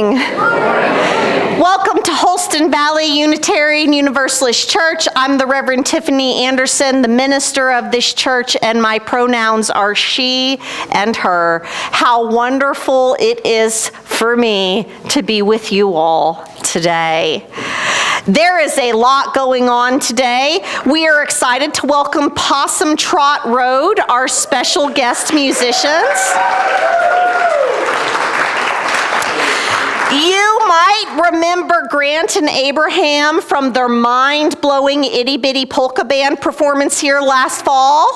morning. Welcome to Holston Valley Unitarian Universalist Church. I'm the Reverend Tiffany Anderson, the minister of this church, and my pronouns are she and her. How wonderful it is for me to be with you all today. There is a lot going on today. We are excited to welcome PossumTrot Road, our special guest musicians. You might remember Grant and Abraham from their mind-blowing itty-bitty polka band performance here last fall.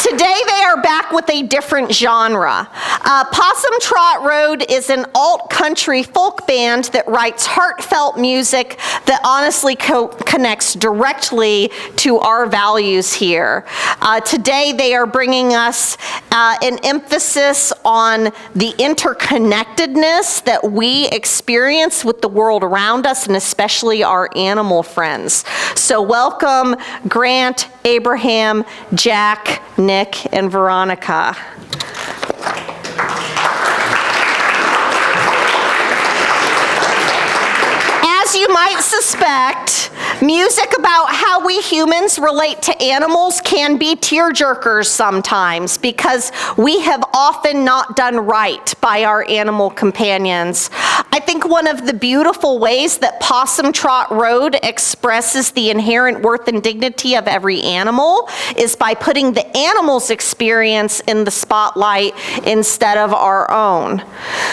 Today they are back with a different genre. PossumTrot Road is an alt-country folk band that writes heartfelt music that honestly connects directly to our values here. Today they are bringing us an emphasis on the interconnectedness that we experience with the world around us, and especially our animal friends. So welcome Grant, Abraham, Jack, Nick, and Veronica. As you might suspect, music about how we humans relate to animals can be tearjerkers sometimes because we have often not done right by our animal companions. I think one of the beautiful ways that PossumTrot Road expresses the inherent worth and dignity of every animal is by putting the animal's experience in the spotlight instead of our own.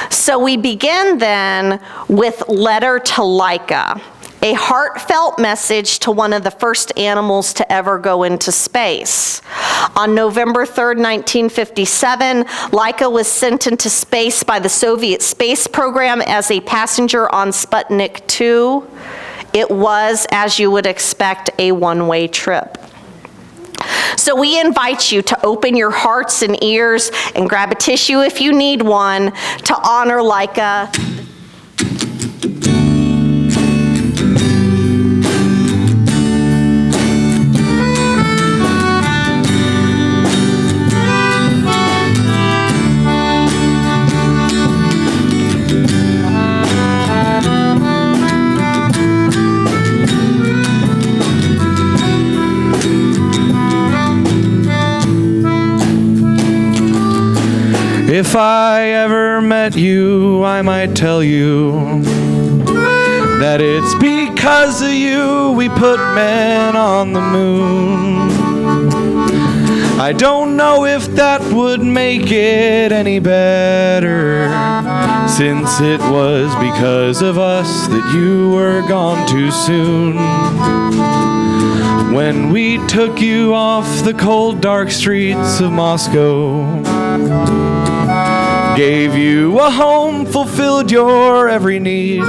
So we begin then with Letter to Laika, a heartfelt message to one of the first animals to ever go into space. On November 3rd, 1957, Laika was sent into space by the Soviet space program as a passenger on Sputnik 2. It was, as you would expect, a one-way trip. So we invite you to open your hearts and ears and grab a tissue if you need one to honor Laika. If I ever met you, I might tell you that it's because of you we put men on the moon. I don't know if that would make it any better, since it was because of us that you were gone too soon. When we took you off the cold, dark streets of Moscow, gave you a home, fulfilled your every need.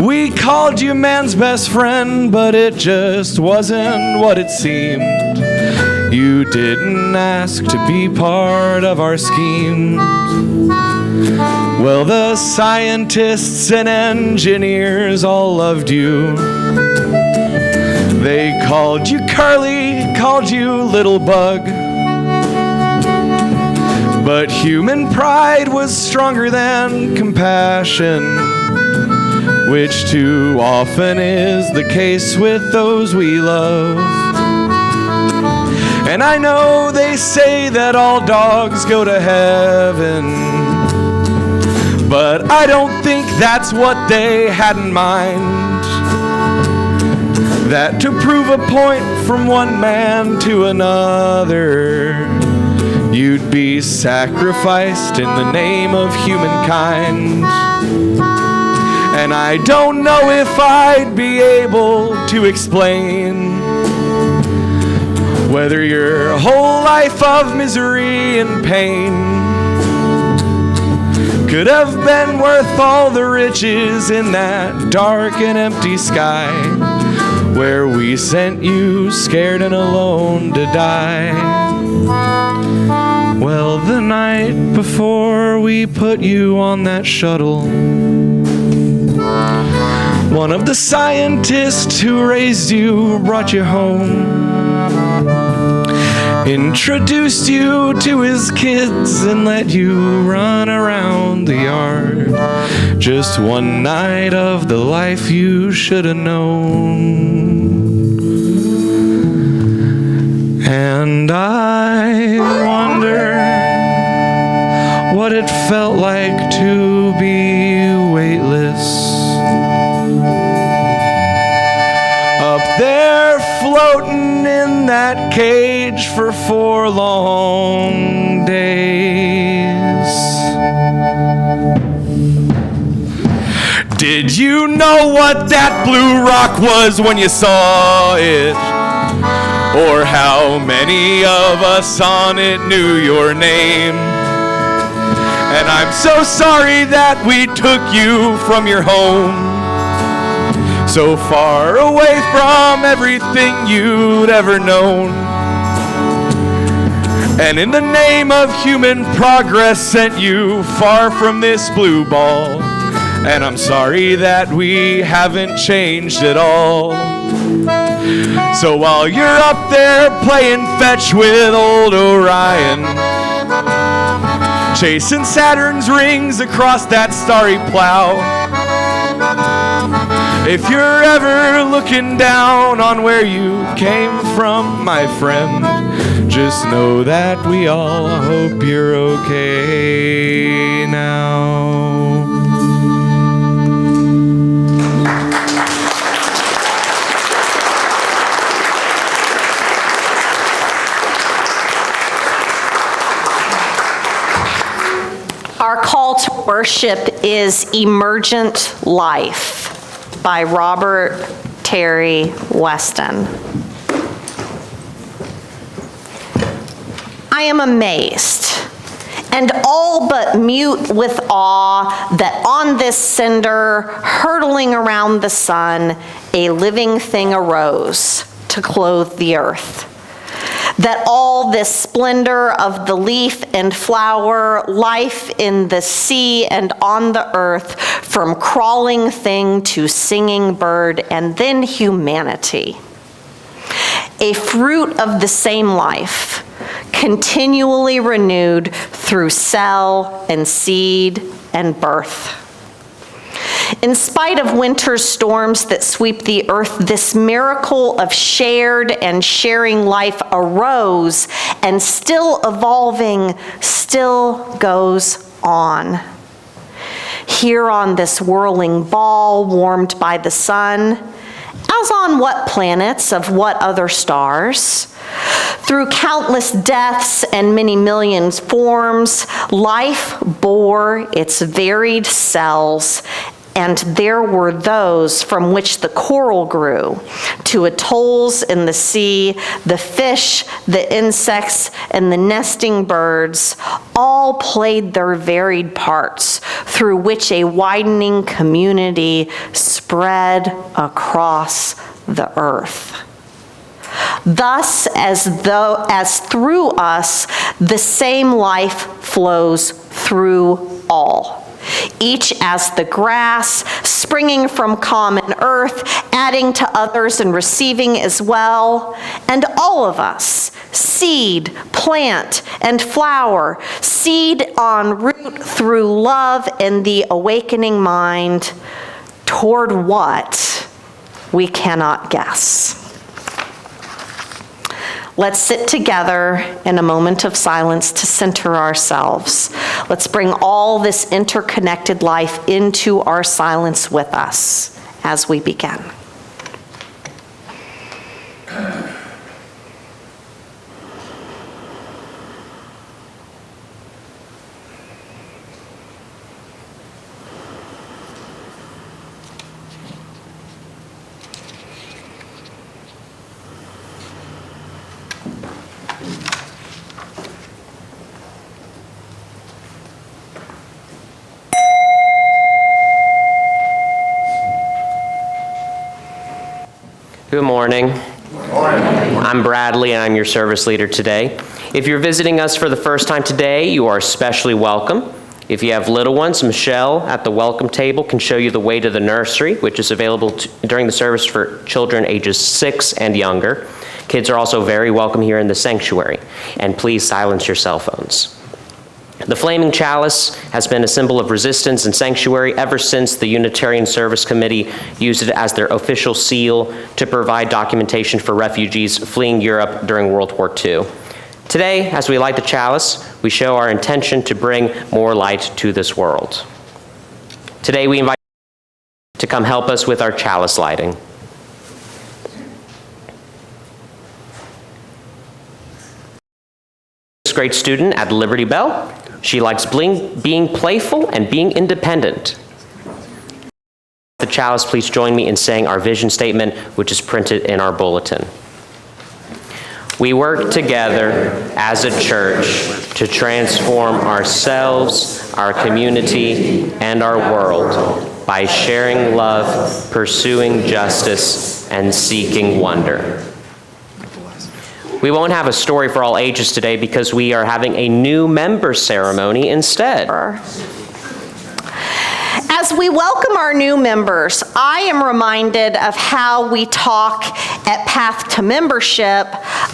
We called you man's best friend, but it just wasn't what it seemed. You didn't ask to be part of our schemes. Well, the scientists and engineers all loved you. They called you Curly, called you Little Bug. But human pride was stronger than compassion, which too often is the case with those we love. And I know they say that all dogs go to heaven, but I don't think that's what they had in mind. That to prove a point from one man to another, you'd be sacrificed in the name of humankind. And I don't know if I'd be able to explain whether your whole life of misery and pain could have been worth all the riches in that dark and empty sky, where we sent you scared and alone to die. Well, the night before we put you on that shuttle, one of the scientists who raised you brought you home. introduced you to his kids and let you run around the yard. Just one night of the life you should have known. And I wonder what it felt like to be weightless. Up there floating in that cage for 4 long days. Did you know what that blue rock was when you saw it? Or how many of us on it knew your name? And I'm so sorry that we took you from your home, so far away from everything you'd ever known. And in the name of human progress sent you far from this blue ball. And I'm sorry that we haven't changed at all. So while you're up there playing fetch with old Orion, chasing Saturn's rings across that starry plow, if you're ever looking down on where you came from, my friend, just know that we all hope you're okay now. Our call to worship is Emergent Life by Robert Terry Weston. I am amazed and all but mute with awe that on this cinder, hurtling around the sun, a living thing arose to clothe the earth. That all this splendor of the leaf and flower, life in the sea and on the earth, from crawling thing to singing bird, and then humanity. A fruit of the same life, continually renewed through cell and seed and birth. In spite of winter's storms that sweep the earth, this miracle of shared and sharing life arose, and still evolving, still goes on. Here on this whirling ball, warmed by the sun, as on what planets of what other stars? Through countless deaths and many millions forms, life bore its varied cells, and there were those from which the coral grew, to atolls in the sea, the fish, the insects, and the nesting birds, all played their varied parts, through which a widening community spread across the earth. Thus, as through us, the same life flows through all. Each as the grass, springing from common earth, adding to others and receiving as well. And all of us, seed, plant, and flower, seed en route through love and the awakening mind, toward what we cannot guess. Let's sit together in a moment of silence to center ourselves. Let's bring all this interconnected life into our silence with us as we begin. Good morning. I'm Bradley, and I'm your service leader today. If you're visiting us for the first time today, you are especially welcome. If you have little ones, Michelle at the welcome table can show you the way to the nursery, which is available during the service for children ages 6 and younger. Kids are also very welcome here in the sanctuary, and please silence your cell phones. The flaming chalice has been a symbol of resistance and sanctuary ever since the Unitarian Service Committee used it as their official seal to provide documentation for refugees fleeing Europe during World War II. Today, as we light the chalice, we show our intention to bring more light to this world. Today, we invite you to come help us with our chalice lighting. Grade student at Liberty Bell. She likes being playful and being independent. The chalice, please join me in saying our vision statement, which is printed in our bulletin. We work together as a church to transform ourselves, our community, and our world by sharing love, pursuing justice, and seeking wonder. We won't have a story for all ages today because we are having a new member ceremony instead. As we welcome our new members, I am reminded of how we talk at Path to Membership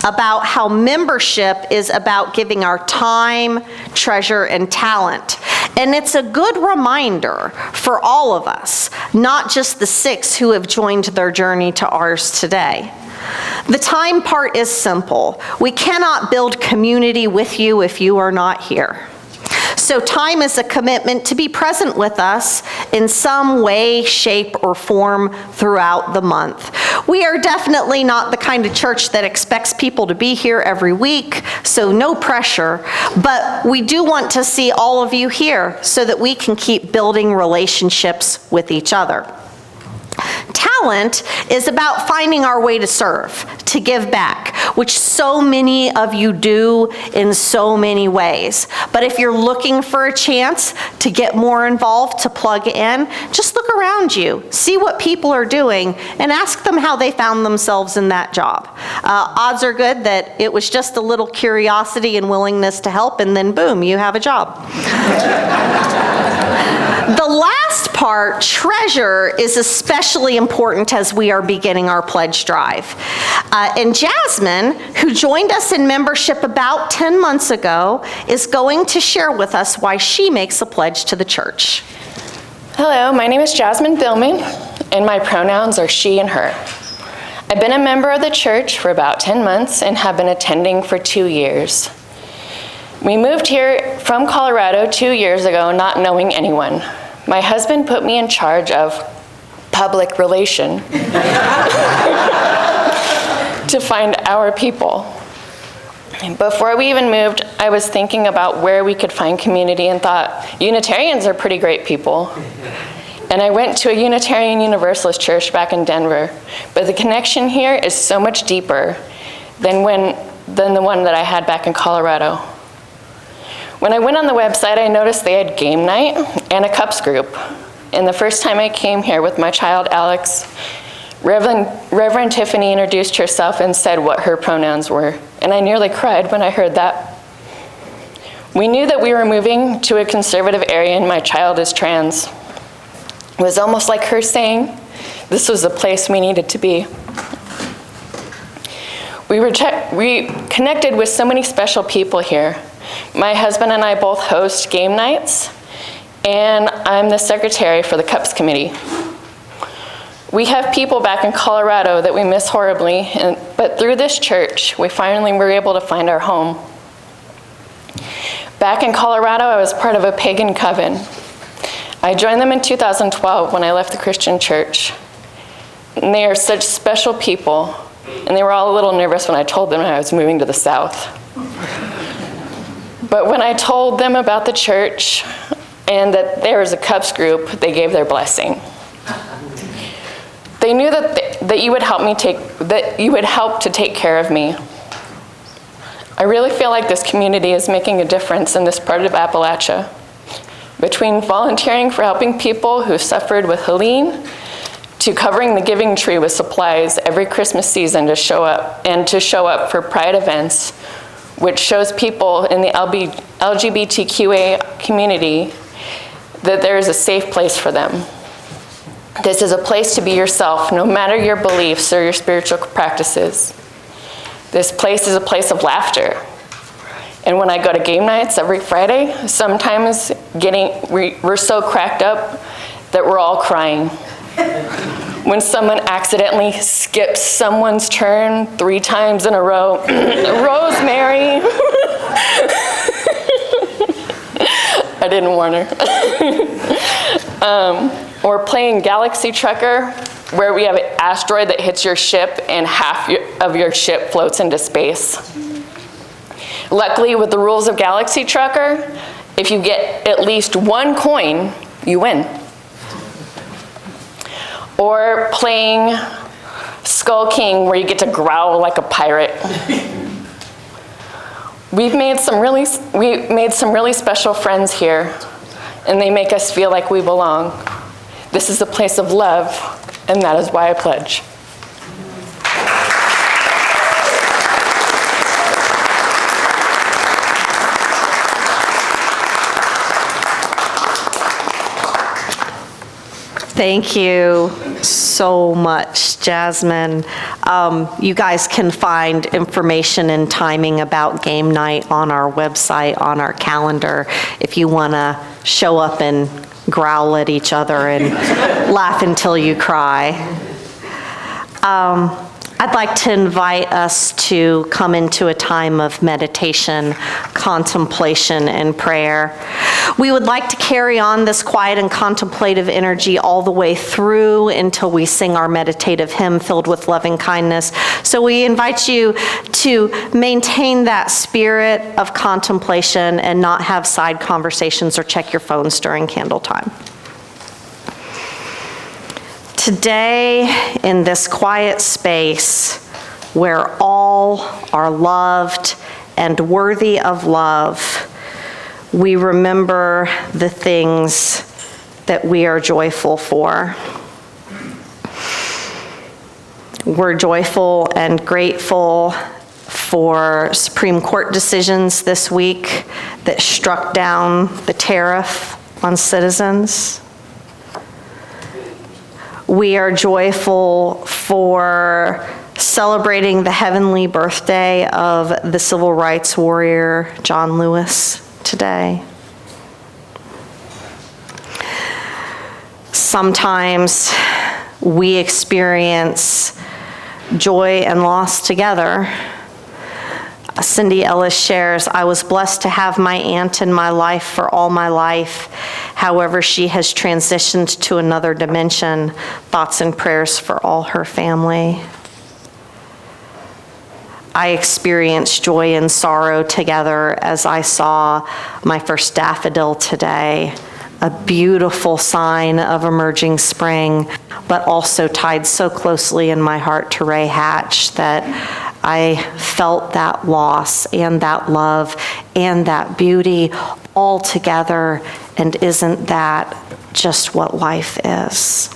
about how membership is about giving our time, treasure, and talent. And it's a good reminder for all of us, not just the 6 who have joined their journey to ours today. The time part is simple. We cannot build community with you if you are not here. So time is a commitment to be present with us in some way, shape, or form throughout the month. We are definitely not the kind of church that expects people to be here every week, so no pressure, but we do want to see all of you here so that we can keep building relationships with each other. Talent is about finding our way to serve, to give back, which so many of you do in so many ways. But if you're looking for a chance to get more involved, to plug in, just look around you, see what people are doing, and ask them how they found themselves in that job. Odds are good that it was just a little curiosity and willingness to help, and then boom, you have a job. The last part, treasure, is especially important as we are beginning our pledge drive. And Jasmine, who joined us in membership about 10 months ago, is going to share with us why she makes a pledge to the church. Hello, my name is Jasmine Thilman, and my pronouns are she and her. I've been a member of the church for about 10 months and have been attending for 2 years. We moved here from Colorado 2 years ago, not knowing anyone. My husband put me in charge of public relation to find our people. Before we even moved, I was thinking about where we could find community and thought, Unitarians are pretty great people. And I went to a Unitarian Universalist church back in Denver, but the connection here is so much deeper than the one that I had back in Colorado. When I went on the website, I noticed they had game night and a cups group. And the first time I came here with my child, Alex, Reverend Tiffany introduced herself and said what her pronouns were. And I nearly cried when I heard that. We knew that we were moving to a conservative area and my child is trans. It was almost like her saying, this was the place we needed to be. We connected with so many special people here. My husband and I both host game nights, and I'm the secretary for the Cups Committee. We have people back in Colorado that we miss horribly, but through this church, we finally were able to find our home. Back in Colorado, I was part of a pagan coven. I joined them in 2012 when I left the Christian church. And they are such special people, and they were all a little nervous when I told them I was moving to the South. But when I told them about the church and that there was a Cups group, they gave their blessing. They knew that you would help to take care of me. I really feel like this community is making a difference in this part of Appalachia. Between volunteering for helping people who suffered with Helene, to covering the giving tree with supplies every Christmas season to show up for Pride events, which shows people in the LGBTQA community that there is a safe place for them. This is a place to be yourself, no matter your beliefs or your spiritual practices. This place is a place of laughter. And when I go to game nights every Friday, sometimes we're so cracked up that we're all crying. When someone accidentally skips someone's turn 3 times in a row, Rosemary. I didn't warn her. Or playing Galaxy Trucker, where we have an asteroid that hits your ship and half of your ship floats into space. Luckily, with the rules of Galaxy Trucker, if you get at least 1 coin, you win. Or playing Skull King, where you get to growl like a pirate. We've made some really special friends here, and they make us feel like we belong. This is a place of love, and that is why I pledge. Thank you so much, Jasmine. You guys can find information and timing about game night on our website, on our calendar, if you want to show up and growl at each other and laugh until you cry. I'd like to invite us to come into a time of meditation, contemplation, and prayer. We would like to carry on this quiet and contemplative energy all the way through until we sing our meditative hymn filled with loving kindness. So we invite you to maintain that spirit of contemplation and not have side conversations or check your phones during candle time. Today, in this quiet space where all are loved and worthy of love, we remember the things that we are joyful for. We're joyful and grateful for Supreme Court decisions this week that struck down the tariff on citizens. We are joyful for celebrating the heavenly birthday of the civil rights warrior John Lewis today. Sometimes we experience joy and loss together. Cindy Ellis shares, "I was blessed to have my aunt in my life for all my life. However, she has transitioned to another dimension. Thoughts and prayers for all her family." I experienced joy and sorrow together as I saw my first daffodil today, a beautiful sign of emerging spring, but also tied so closely in my heart to Ray Hatch that I felt that loss and that love and that beauty all together. And isn't that just what life is?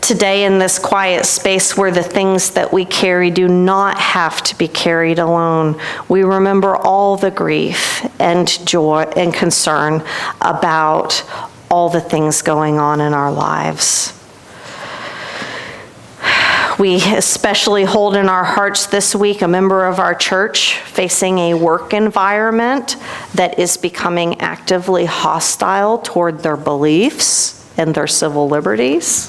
Today, in this quiet space where the things that we carry do not have to be carried alone, we remember all the grief and joy and concern about all the things going on in our lives. We especially hold in our hearts this week a member of our church facing a work environment that is becoming actively hostile toward their beliefs and their civil liberties.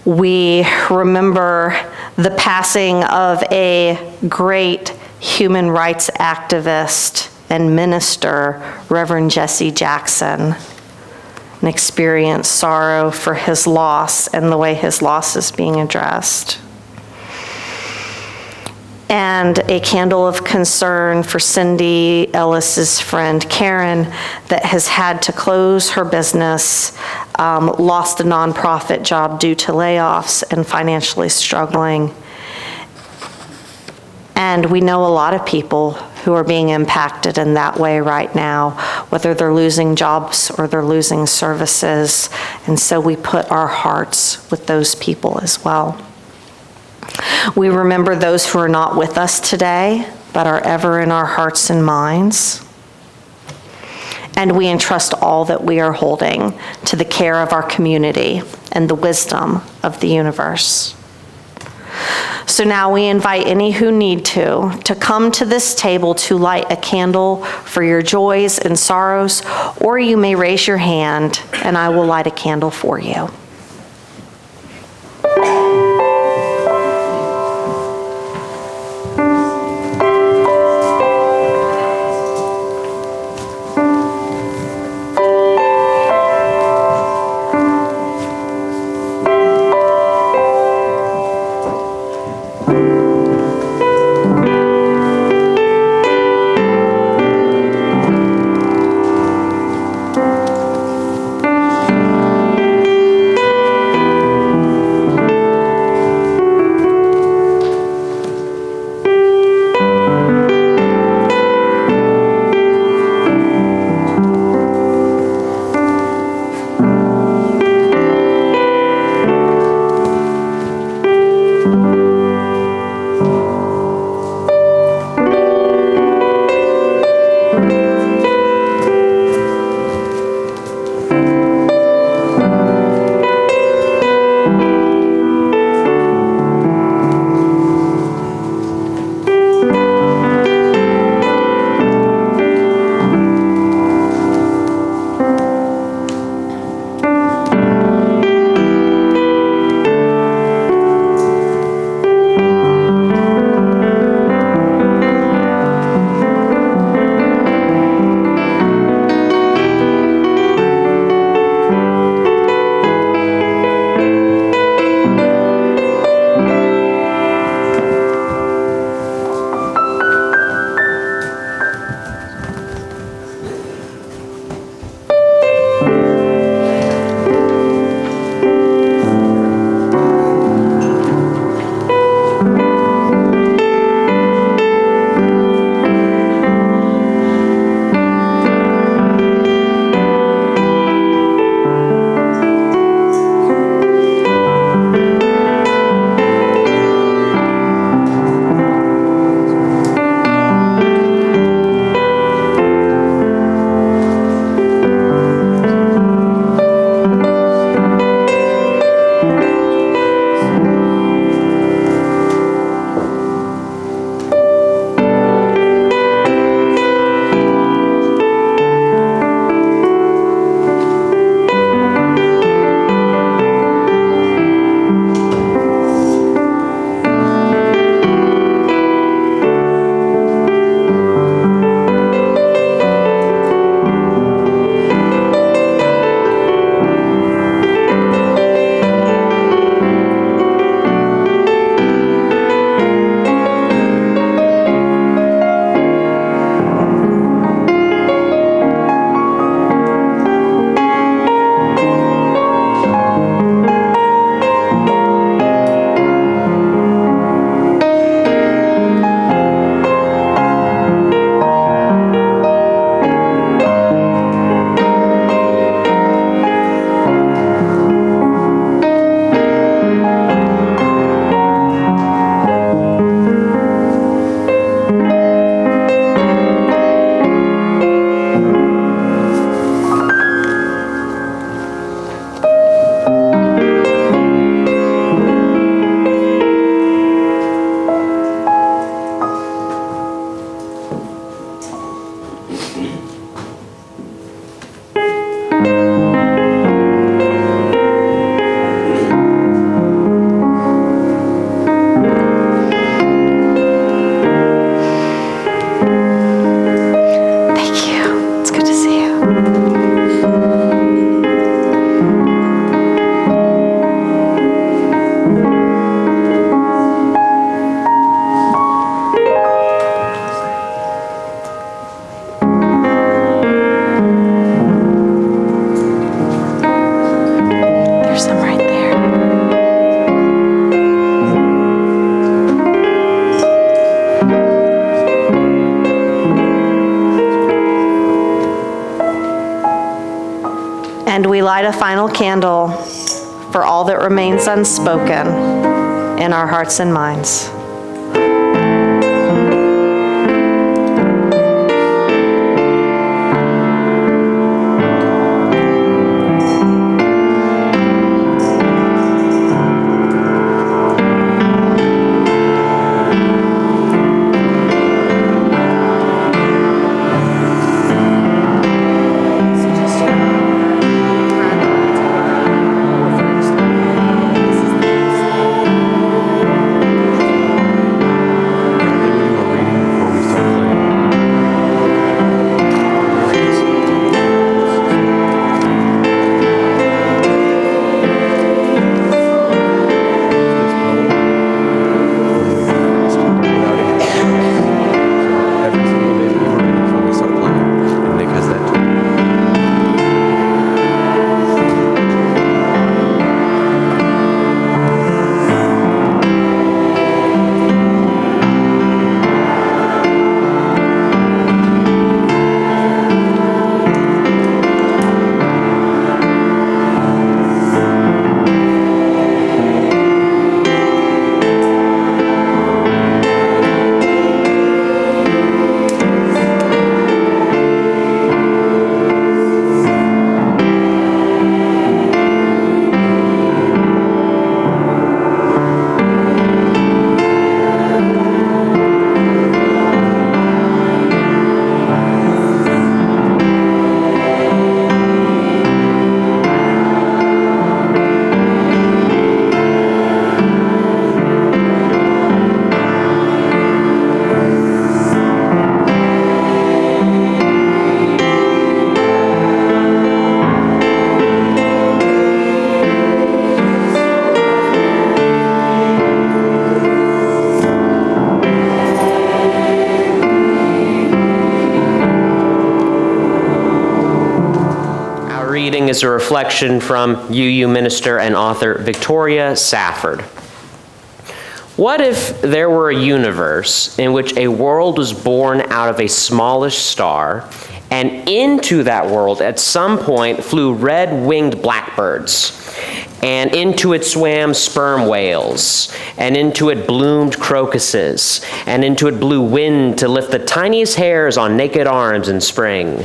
We remember the passing of a great human rights activist and minister, Reverend Jesse Jackson, and experience sorrow for his loss and the way his loss is being addressed. And a candle of concern for Cindy Ellis's friend Karen that has had to close her business, lost a nonprofit job due to layoffs, and financially struggling. And we know a lot of people who are being impacted in that way right now, whether they're losing jobs or they're losing services. And so we put our hearts with those people as well. We remember those who are not with us today, but are ever in our hearts and minds. and we entrust all that we are holding to the care of our community and the wisdom of the universe. So now we invite any who need to come to this table to light a candle for your joys and sorrows, or you may raise your hand and I will light a candle for you. And we light a final candle for all that remains unspoken in our hearts and minds. following is a reflection from UU minister and author Victoria Safford. What if there were a universe in which a world was born out of a smallish star, and into that world at some point flew red-winged blackbirds, and into it swam sperm whales, and into it bloomed crocuses, and into it blew wind to lift the tiniest hairs on naked arms in spring,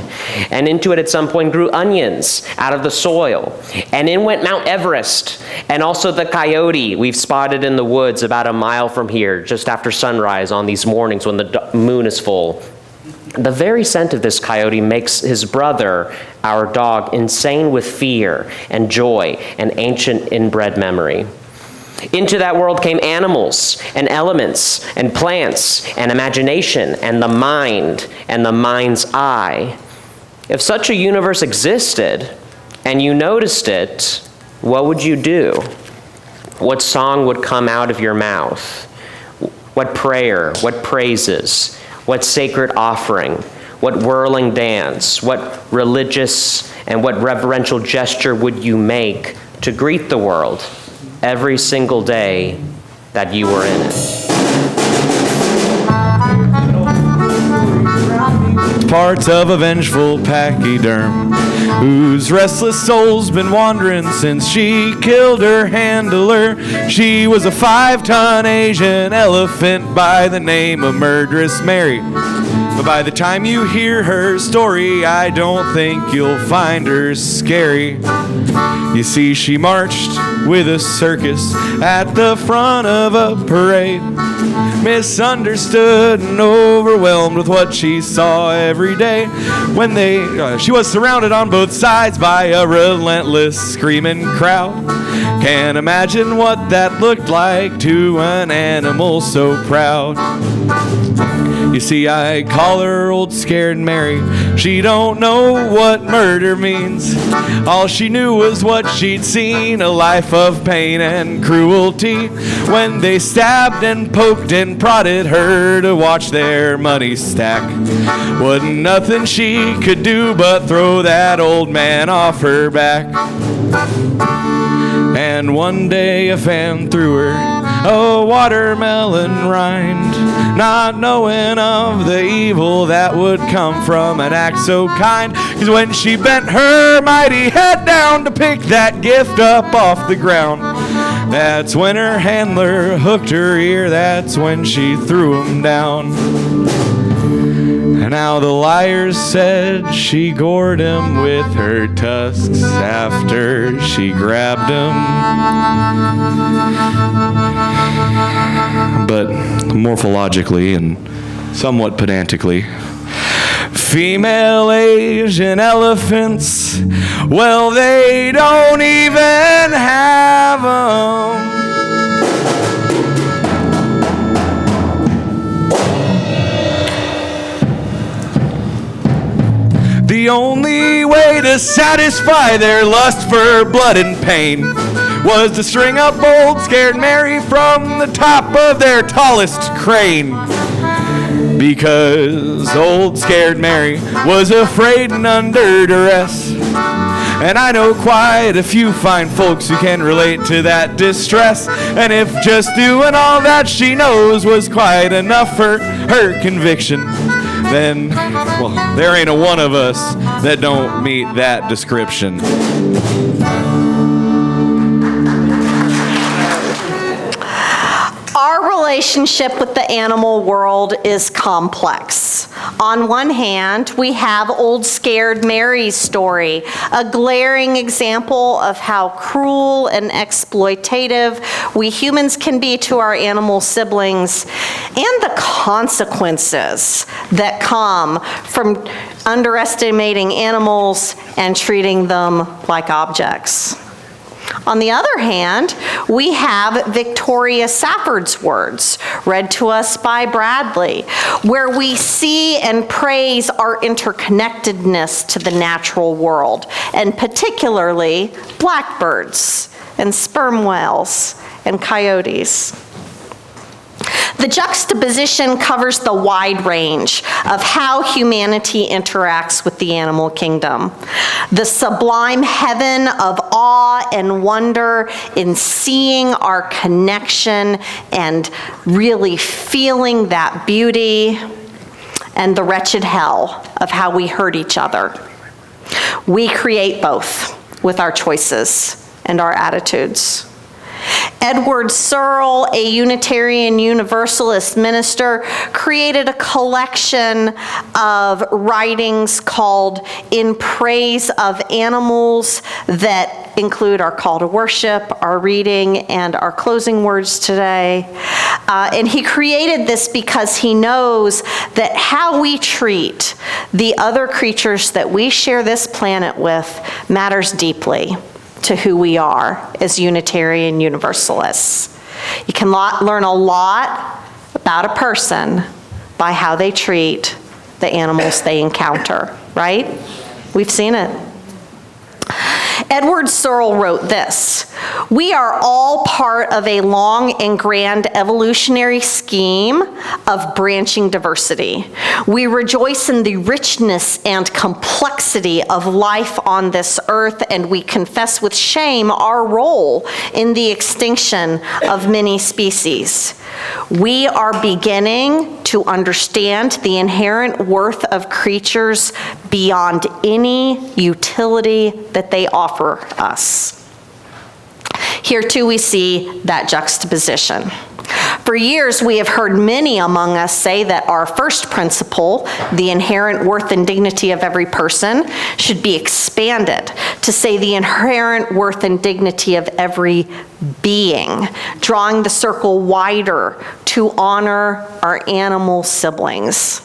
and into it at some point grew onions out of the soil, and in went Mount Everest, and also the coyote we've spotted in the woods about a mile from here just after sunrise on these mornings when the moon is full. The very scent of this coyote makes his brother, our dog, insane with fear and joy and ancient inbred memory. Into that world came animals and elements and plants and imagination and the mind and the mind's eye. If such a universe existed and you noticed it, what would you do? What song would come out of your mouth? What prayer? What praises? What sacred offering? What whirling dance? What religious and what reverential gesture would you make to greet the world every single day that you were in it? Parts of a vengeful pachyderm whose restless soul's been wandering since she killed her handler. She was a 5-ton Asian elephant by the name of Murderous Mary. But by the time you hear her story, I don't think you'll find her scary. You see, she marched with a circus at the front of a parade, misunderstood and overwhelmed with what she saw every day. When she was surrounded on both sides by a relentless screaming crowd. Can't imagine what that looked like to an animal so proud. You see, I call her Old Scared Mary. She don't know what murder means. All she knew was what she'd seen, a life of pain and cruelty, when they stabbed and poked and prodded her to watch their money stack. Wasn't nothing she could do but throw that old man off her back. And one day a fan threw her a watermelon rind, not knowing of the evil that would come from an act so kind. 'Cause when she bent her mighty head down to pick that gift up off the ground, that's when her handler hooked her ear, that's when she threw him down. And now the liars said she gored him with her tusks after she grabbed him. But morphologically and somewhat pedantically, female Asian elephants, well, they don't even have 'em. The only way to satisfy their lust for blood and pain was to string up Old Scared Mary from the top of their tallest crane. Because Old Scared Mary was afraid and under duress. And I know quite a few fine folks who can relate to that distress. And if just doing all that she knows was quite enough for her conviction, then, well, there ain't a one of us that don't meet that description. Our relationship with the animal world is complex. On one hand, we have Old Scared Mary's story, a glaring example of how cruel and exploitative we humans can be to our animal siblings, and the consequences that come from underestimating animals and treating them like objects. On the other hand, we have Victoria Safford's words, read to us by Bradley, where we see and praise our interconnectedness to the natural world, and particularly blackbirds and sperm whales and coyotes. The juxtaposition covers the wide range of how humanity interacts with the animal kingdom. The sublime heaven of awe and wonder in seeing our connection and really feeling that beauty, and the wretched hell of how we hurt each other. We create both with our choices and our attitudes. Edward Searle, a Unitarian Universalist minister, created a collection of writings called In Praise of Animals that include our call to worship, our reading, and our closing words today. And he created this because he knows that how we treat the other creatures that we share this planet with matters deeply to who we are as Unitarian Universalists. You can learn a lot about a person by how they treat the animals they encounter, right? We've seen it. Edward Searle wrote this: "We are all part of a long and grand evolutionary scheme of branching diversity. We rejoice in the richness and complexity of life on this earth, and we confess with shame our role in the extinction of many species. We are beginning to understand the inherent worth of creatures beyond any utility that they offer us." Here too we see that juxtaposition. For years, we have heard many among us say that our first principle, the inherent worth and dignity of every person, should be expanded to say the inherent worth and dignity of every being, drawing the circle wider to honor our animal siblings.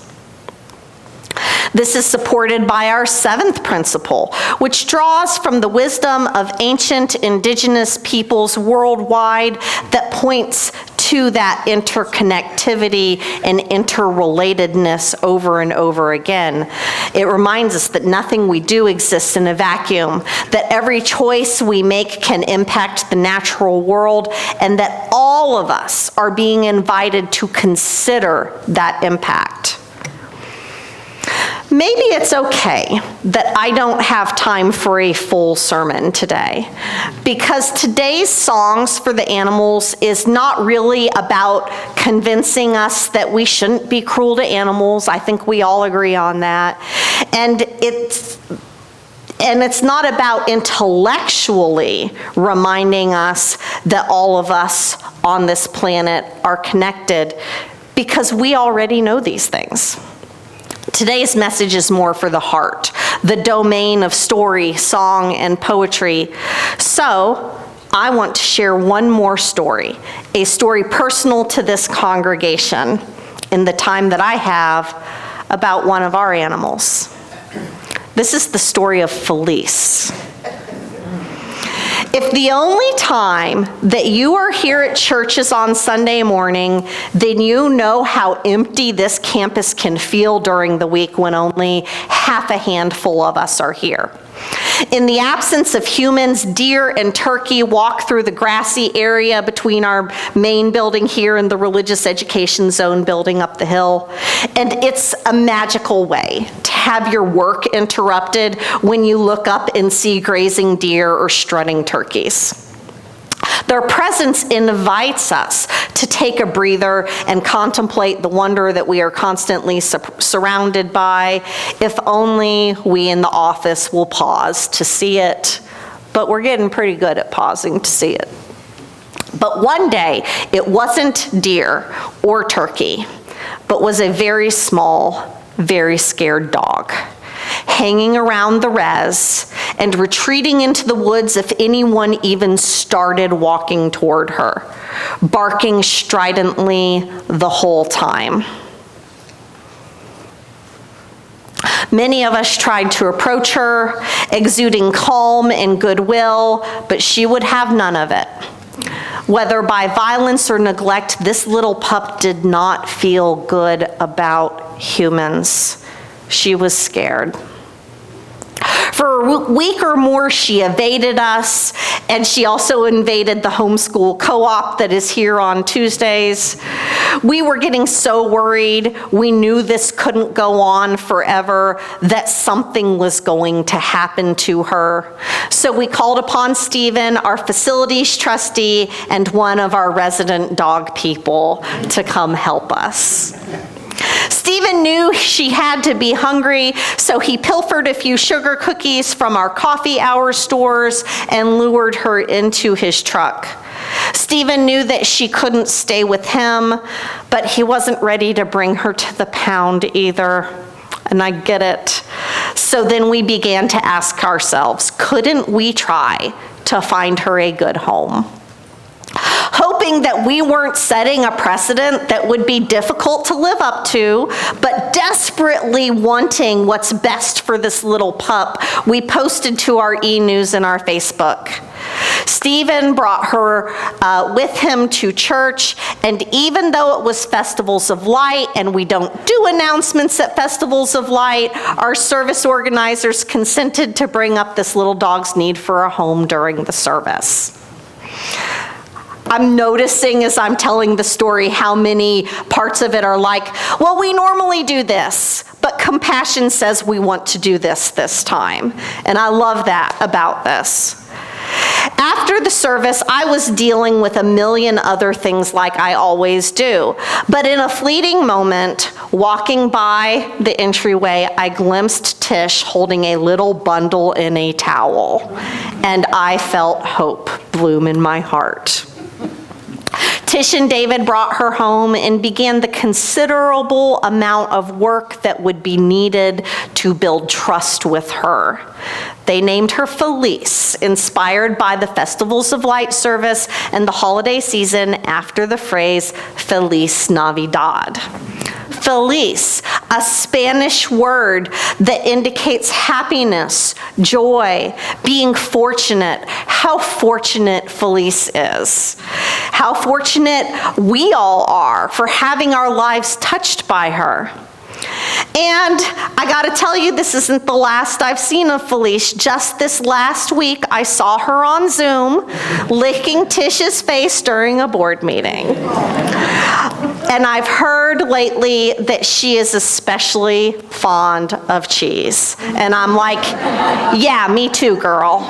This is supported by our seventh principle, which draws from the wisdom of ancient indigenous peoples worldwide that points to that interconnectivity and interrelatedness over and over again. It reminds us that nothing we do exists in a vacuum, that every choice we make can impact the natural world, and that all of us are being invited to consider that impact. Maybe it's okay that I don't have time for a full sermon today, because today's Songs for the Animals is not really about convincing us that we shouldn't be cruel to animals. I think we all agree on that. And it's not about intellectually reminding us that all of us on this planet are connected, because we already know these things. Today's message is more for the heart, the domain of story, song, and poetry. So I want to share one more story, a story personal to this congregation in the time that I have about one of our animals. This is the story of Felice. If the only time that you are here at church is on Sunday morning, then you know how empty this campus can feel during the week when only half a handful of us are here. In the absence of humans, deer and turkey walk through the grassy area between our main building here and the religious education zone building up the hill. And it's a magical way to have your work interrupted when you look up and see grazing deer or strutting turkeys. Their presence invites us to take a breather and contemplate the wonder that we are constantly surrounded by. If only we in the office will pause to see it, but we're getting pretty good at pausing to see it. But one day, it wasn't deer or turkey, but was a very small, very scared dog, hanging around the res and retreating into the woods if anyone even started walking toward her, barking stridently the whole time. Many of us tried to approach her, exuding calm and goodwill, but she would have none of it. Whether by violence or neglect, this little pup did not feel good about humans. She was scared. For a week or more, she evaded us, and she also invaded the homeschool co-op that is here on Tuesdays. We were getting so worried. We knew this couldn't go on forever, that something was going to happen to her. So we called upon Stephen, our facilities trustee, and one of our resident dog people to come help us. Stephen knew she had to be hungry, so he pilfered a few sugar cookies from our coffee hour stores and lured her into his truck. Stephen knew that she couldn't stay with him, but he wasn't ready to bring her to the pound either. And I get it. So then we began to ask ourselves, couldn't we try to find her a good home? Hoping that we weren't setting a precedent that would be difficult to live up to, but desperately wanting what's best for this little pup, we posted to our e-news and our Facebook. Stephen brought her with him to church, and even though it was Festivals of Light, and we don't do announcements at Festivals of Light, our service organizers consented to bring up this little dog's need for a home during the service. I'm noticing as I'm telling the story how many parts of it are like, well, we normally do this, but compassion says we want to do this time. And I love that about this. After the service, I was dealing with a million other things like I always do. But in a fleeting moment, walking by the entryway, I glimpsed Tish holding a little bundle in a towel. And I felt hope bloom in my heart. Tish and David brought her home and began the considerable amount of work that would be needed to build trust with her. They named her Felice, inspired by the Festivals of Light service and the holiday season after the phrase Feliz Navidad. Feliz, a Spanish word that indicates happiness, joy, being fortunate. How fortunate Felice is. How fortunate we all are for having our lives touched by her. And I gotta tell you, this isn't the last I've seen of Felice. Just this last week, I saw her on Zoom licking Tish's face during a board meeting. And I've heard lately that she is especially fond of cheese. And I'm like, yeah, me too, girl.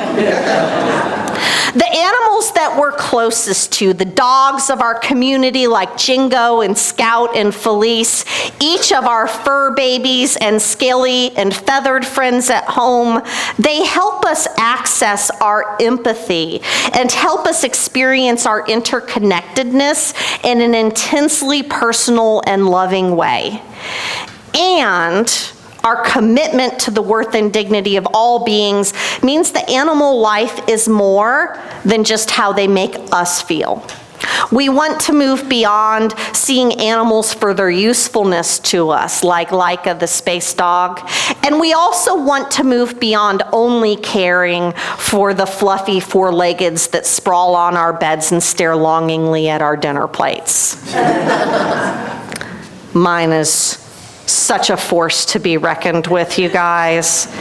The animals that we're closest to, the dogs of our community like Jingo and Scout and Felice, each of our fur babies and scaly and feathered friends at home, they help us access our empathy and help us experience our interconnectedness in an intensely personal and loving way. And our commitment to the worth and dignity of all beings means that animal life is more than just how they make us feel. We want to move beyond seeing animals for their usefulness to us, like Laika the space dog. And we also want to move beyond only caring for the fluffy four-leggeds that sprawl on our beds and stare longingly at our dinner plates. Mine is such a force to be reckoned with, you guys.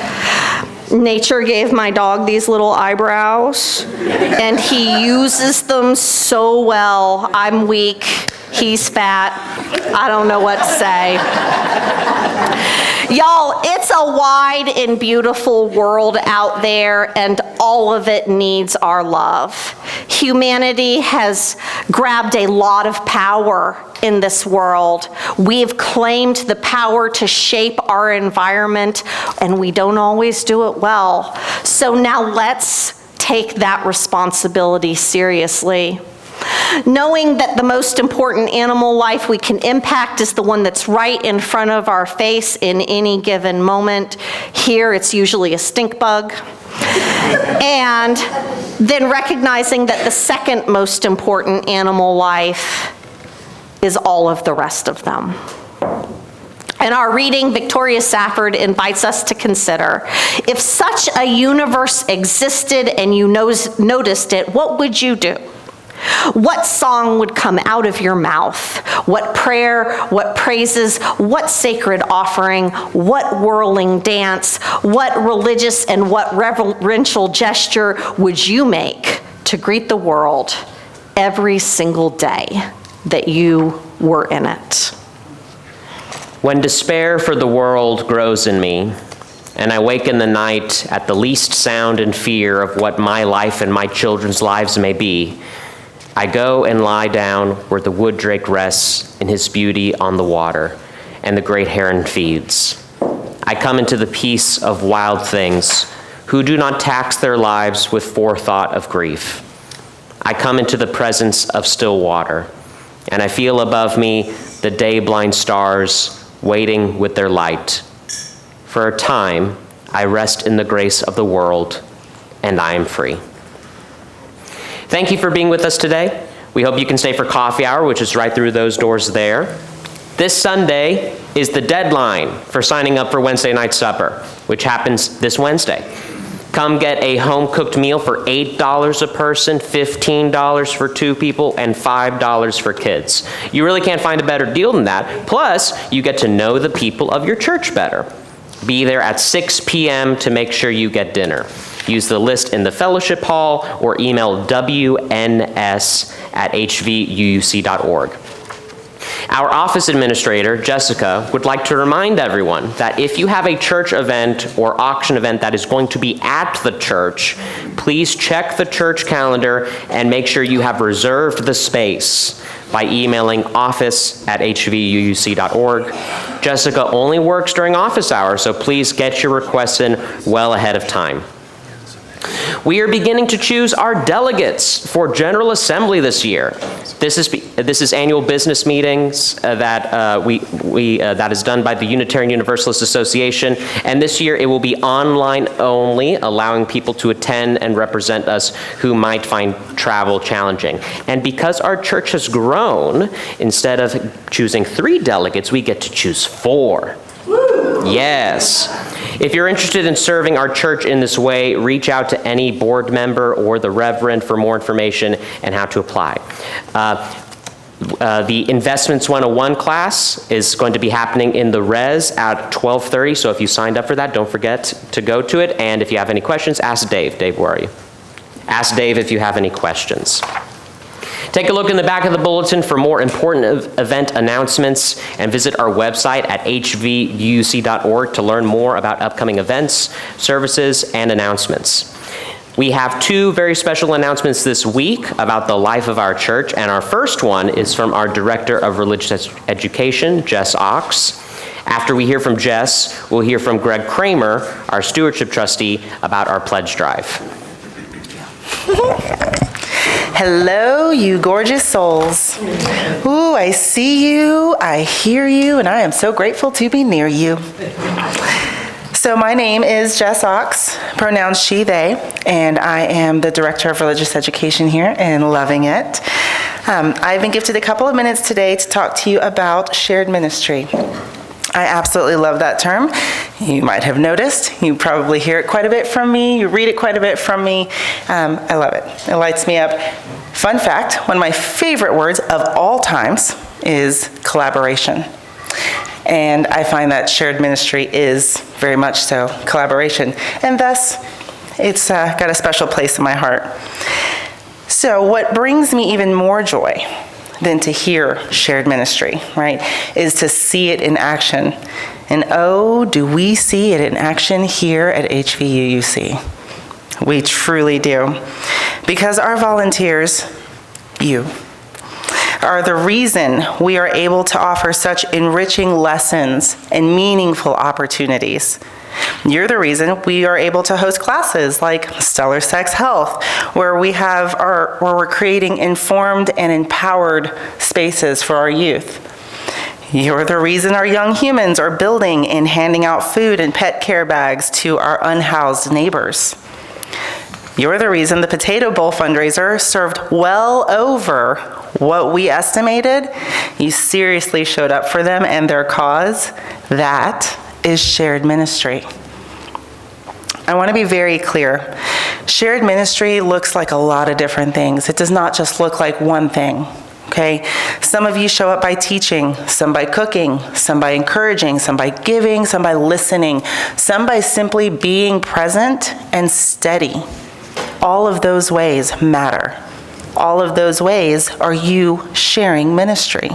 Nature gave my dog these little eyebrows, and he uses them so well. I'm weak, he's fat, I don't know what to say. Y'all, it's a wide and beautiful world out there, and all of it needs our love. Humanity has grabbed a lot of power in this world. We've claimed the power to shape our environment, and we don't always do it well. So now let's take that responsibility seriously. Knowing that the most important animal life we can impact is the one that's right in front of our face in any given moment. Here, it's usually a stink bug. And then recognizing that the second most important animal life is all of the rest of them. In our reading, Victoria Safford invites us to consider, if such a universe existed and you noticed it, what would you do? What song would come out of your mouth? What prayer, what praises, what sacred offering, what whirling dance, what religious and what reverential gesture would you make to greet the world every single day that you were in it? When despair for the world grows in me, and I wake in the night at the least sound and fear of what my life and my children's lives may be, I go and lie down where the wood drake rests in his beauty on the water, and the great heron feeds. I come into the peace of wild things who do not tax their lives with forethought of grief. I come into the presence of still water, and I feel above me the day-blind stars waiting with their light. For a time, I rest in the grace of the world, and I am free. Thank you for being with us today. We hope you can stay for coffee hour, which is right through those doors there. This Sunday is the deadline for signing up for Wednesday night supper, which happens this Wednesday. Come get a home-cooked meal for $8 a person, $15 for 2 people, and $5 for kids. You really can't find a better deal than that. Plus, you get to know the people of your church better. Be there at 6 p.m. to make sure you get dinner. Use the list in the fellowship hall or email wns@hvuuc.org. Our office administrator, Jessica, would like to remind everyone that if you have a church event or auction event that is going to be at the church, please check the church calendar and make sure you have reserved the space by emailing office@hvuuc.org. Jessica only works during office hours, so please get your requests in well ahead of time. We are beginning to choose our delegates for General Assembly this year. This is annual business meetings that is done by the Unitarian Universalist Association, and this year it will be online only, allowing people to attend and represent us who might find travel challenging. And because our church has grown, instead of choosing 3 delegates, we get to choose 4. Yes. If you're interested in serving our church in this way, reach out to any board member or the reverend for more information and how to apply. The Investments 101 class is going to be happening in the res at 12:30, so if you signed up for that, don't forget to go to it. And if you have any questions, ask Dave. Dave, where are you? Ask Dave if you have any questions. Take a look in the back of the bulletin for more important event announcements, and visit our website at hvuuc.org to learn more about upcoming events, services, and announcements. We have 2 very special announcements this week about the life of our church, and our first one is from our Director of Religious Education, Jess Ox. After we hear from Jess, we'll hear from Greg Kramer, our Stewardship Trustee, about our pledge drive. Hello, you gorgeous souls. Ooh, I see you, I hear you, and I am so grateful to be near you. So my name is Jess Ox, pronouns she, they, and I am the Director of Religious Education here and loving it. I've been gifted a couple of minutes today to talk to you about shared ministry. I absolutely love that term. You might have noticed. You probably hear it quite a bit from me. You read it quite a bit from me. I love it. It lights me up. Fun fact, one of my favorite words of all times is collaboration. And I find that shared ministry is very much so collaboration. And thus, it's got a special place in my heart. So what brings me even more joy than to hear shared ministry, right, is to see it in action. And oh, do we see it in action here at HVUUC. We truly do. Because our volunteers, you, are the reason we are able to offer such enriching lessons and meaningful opportunities. You're the reason we are able to host classes like Stellar Sex Health, where we're creating informed and empowered spaces for our youth. You're the reason our young humans are building and handing out food and pet care bags to our unhoused neighbors. You're the reason the Potato Bowl fundraiser served well over what we estimated. You seriously showed up for them and their cause. That is shared ministry. I want to be very clear. Shared ministry looks like a lot of different things. It does not just look like one thing, okay? Some of you show up by teaching, some by cooking, some by encouraging, some by giving, some by listening, some by simply being present and steady. All of those ways matter. All of those ways are you sharing ministry.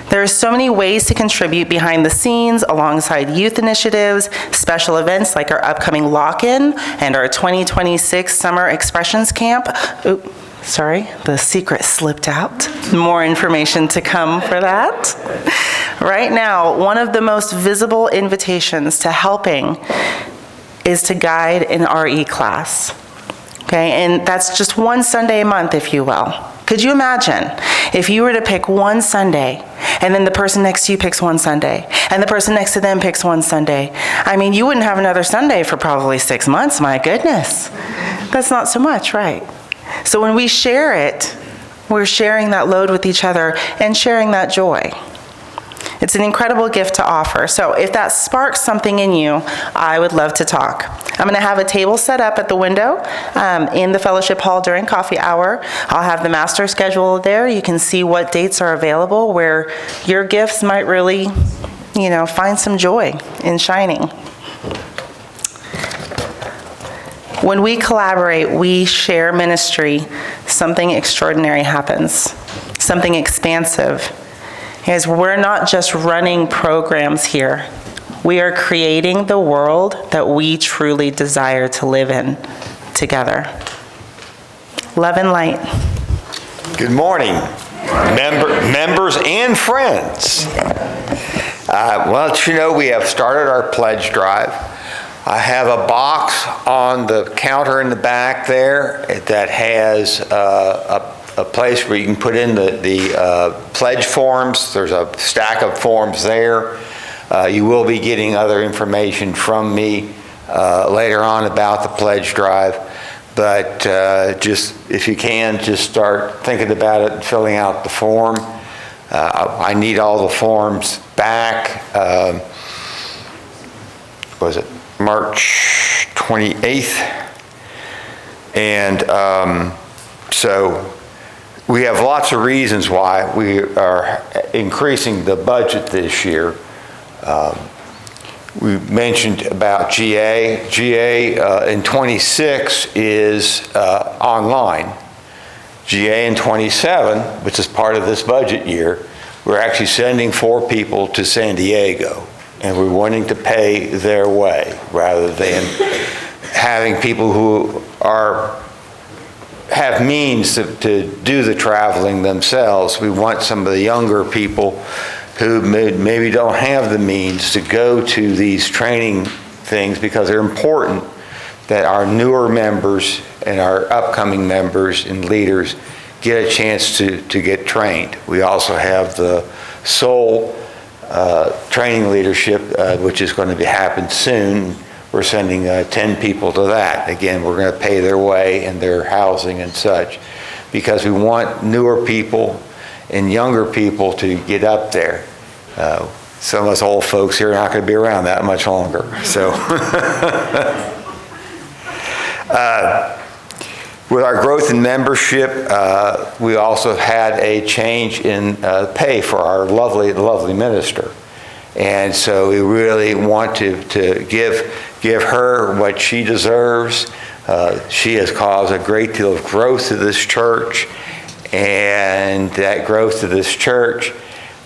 There are so many ways to contribute behind the scenes alongside youth initiatives, special events like our upcoming lock-in and our 2026 Summer Expressions Camp. Oops, sorry, the secret slipped out. More information to come for that. Right now, one of the most visible invitations to helping is to guide an RE class. Okay, and that's just one Sunday a month, if you will. Could you imagine if you were to pick one Sunday, and then the person next to you picks one Sunday, and the person next to them picks one Sunday? I mean, you wouldn't have another Sunday for probably 6 months, my goodness. That's not so much, right? So when we share it, we're sharing that load with each other and sharing that joy. It's an incredible gift to offer. So if that sparks something in you, I would love to talk. I'm going to have a table set up at the window in the fellowship hall during coffee hour. I'll have the master schedule there. You can see what dates are available where your gifts might really, find some joy in shining. When we collaborate, we share ministry, something extraordinary happens, something expansive. Because we're not just running programs here. We are creating the world that we truly desire to live in together. Love and light. Good morning, members and friends. We have started our pledge drive. I have a box on the counter in the back there that has a place where you can put in the pledge forms. There's a stack of forms there. You will be getting other information from me later on about the pledge drive. But just, if you can, just start thinking about it and filling out the form. I need all the forms back. Was it March 28th? And so we have lots of reasons why we are increasing the budget this year. We mentioned about GA. GA in 26 is online. GA in 27, which is part of this budget year, we're actually sending 4 people to San Diego, and we're wanting to pay their way rather than having people who have means to do the traveling themselves. We want some of the younger people who maybe don't have the means to go to these training things, because they're important that our newer members and our upcoming members and leaders get a chance to get trained. We also have the Soul training leadership, which is going to happen soon. We're sending 10 people to that. Again, we're going to pay their way and their housing and such, because we want newer people and younger people to get up there. Some of us old folks here are not going to be around that much longer. So, with our growth in membership, we also had a change in pay for our lovely minister. And so we really want to give her what she deserves. She has caused a great deal of growth to this church, and that growth to this church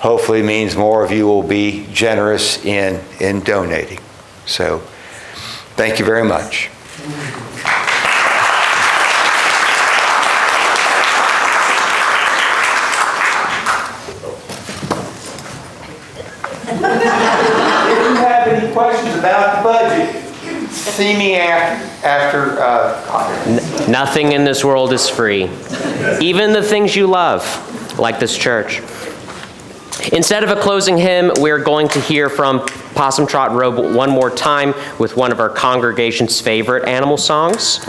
hopefully means more of you will be generous in donating. So thank you very much. If you have any questions about the budget, see me after Nothing in this world is free. Even the things you love, like this church. Instead of a closing hymn, we're going to hear from PossumTrot Road one more time with one of our congregation's favorite animal songs.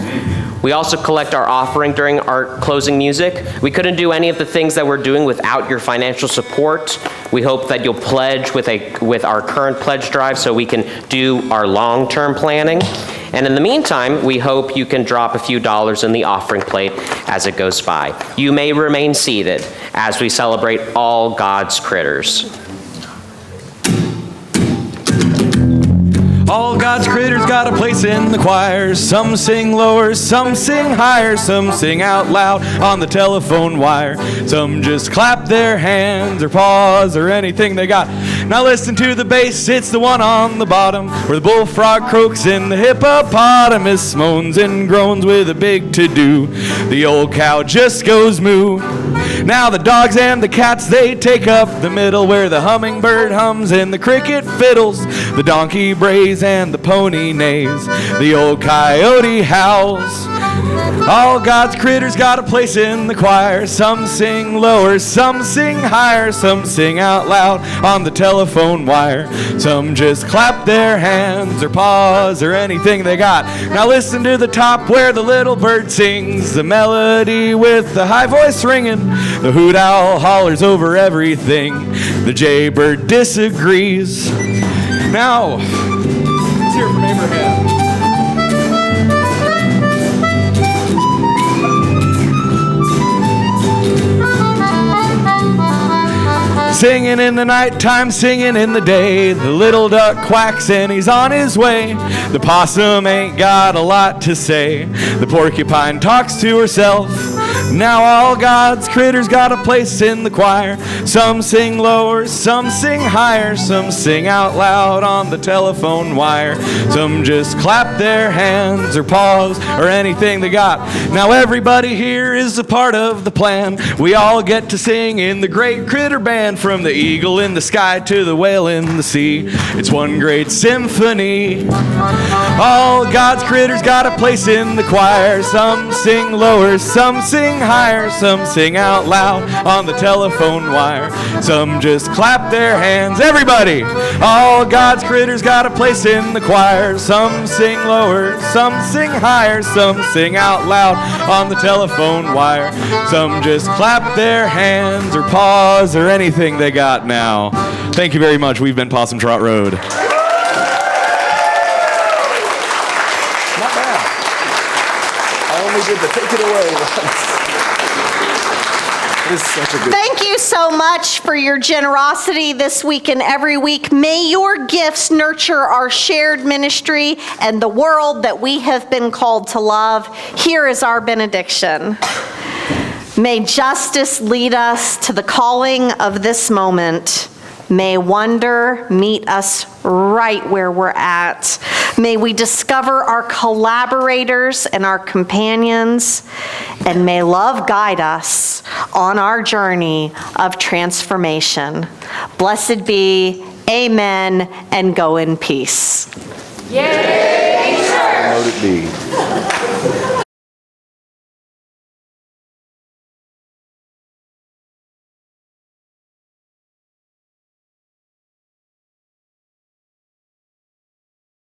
We also collect our offering during our closing music. We couldn't do any of the things that we're doing without your financial support. We hope that you'll pledge with our current pledge drive so we can do our long-term planning. And in the meantime, we hope you can drop a few dollars in the offering plate as it goes by. You may remain seated as we celebrate all God's critters. All God's critters got a place in the choir. Some sing lower, some sing higher, some sing out loud on the telephone wire. Some just clap their hands or paws or anything they got. Now listen to the bass, it's the one on the bottom, where the bullfrog croaks and the hippopotamus moans and groans with a big to-do. The old cow just goes moo. Now the dogs and the cats, they take up the middle, where the hummingbird hums and the cricket fiddles. The donkey brays and the pony neighs. The old coyote howls. All God's critters got a place in the choir. Some sing lower, some sing higher, some sing out loud on the telephone wire. Some just clap their hands or paws or anything they got. Now listen to the top where the little bird sings the melody with the high voice ringing. The hoot owl hollers over everything. The jaybird disagrees. Now, let's hear from Abraham. Singing in the nighttime, singing in the day. The little duck quacks and he's on his way. The possum ain't got a lot to say. The porcupine talks to herself. Now all God's critters got a place in the choir. Some sing lower, some sing higher, some sing out loud on the telephone wire. Some just clap their hands or paws or anything they got. Now everybody here is a part of the plan. We all get to sing in the great critter band, from the eagle in the sky to the whale in the sea. It's one great symphony. All God's critters got a place in the choir. Some sing lower, some sing higher, some sing out loud on the telephone wire. Some just clap their hands. Everybody! All God's critters got a place in the choir. Some sing lower, some sing higher, some sing out loud on the telephone wire. Some just clap their hands or paws or anything they got now. Thank you very much. We've been PossumTrot Road. Not bad. I only did the take it away once. This is such a good. Thank you so much for your generosity this week and every week. May your gifts nurture our shared ministry and the world that we have been called to love. Here is our benediction. May justice lead us to the calling of this moment. May wonder meet us right where we're at. May we discover our collaborators and our companions, and may love guide us on our journey of transformation. Blessed be, amen, and go in peace. Let it be.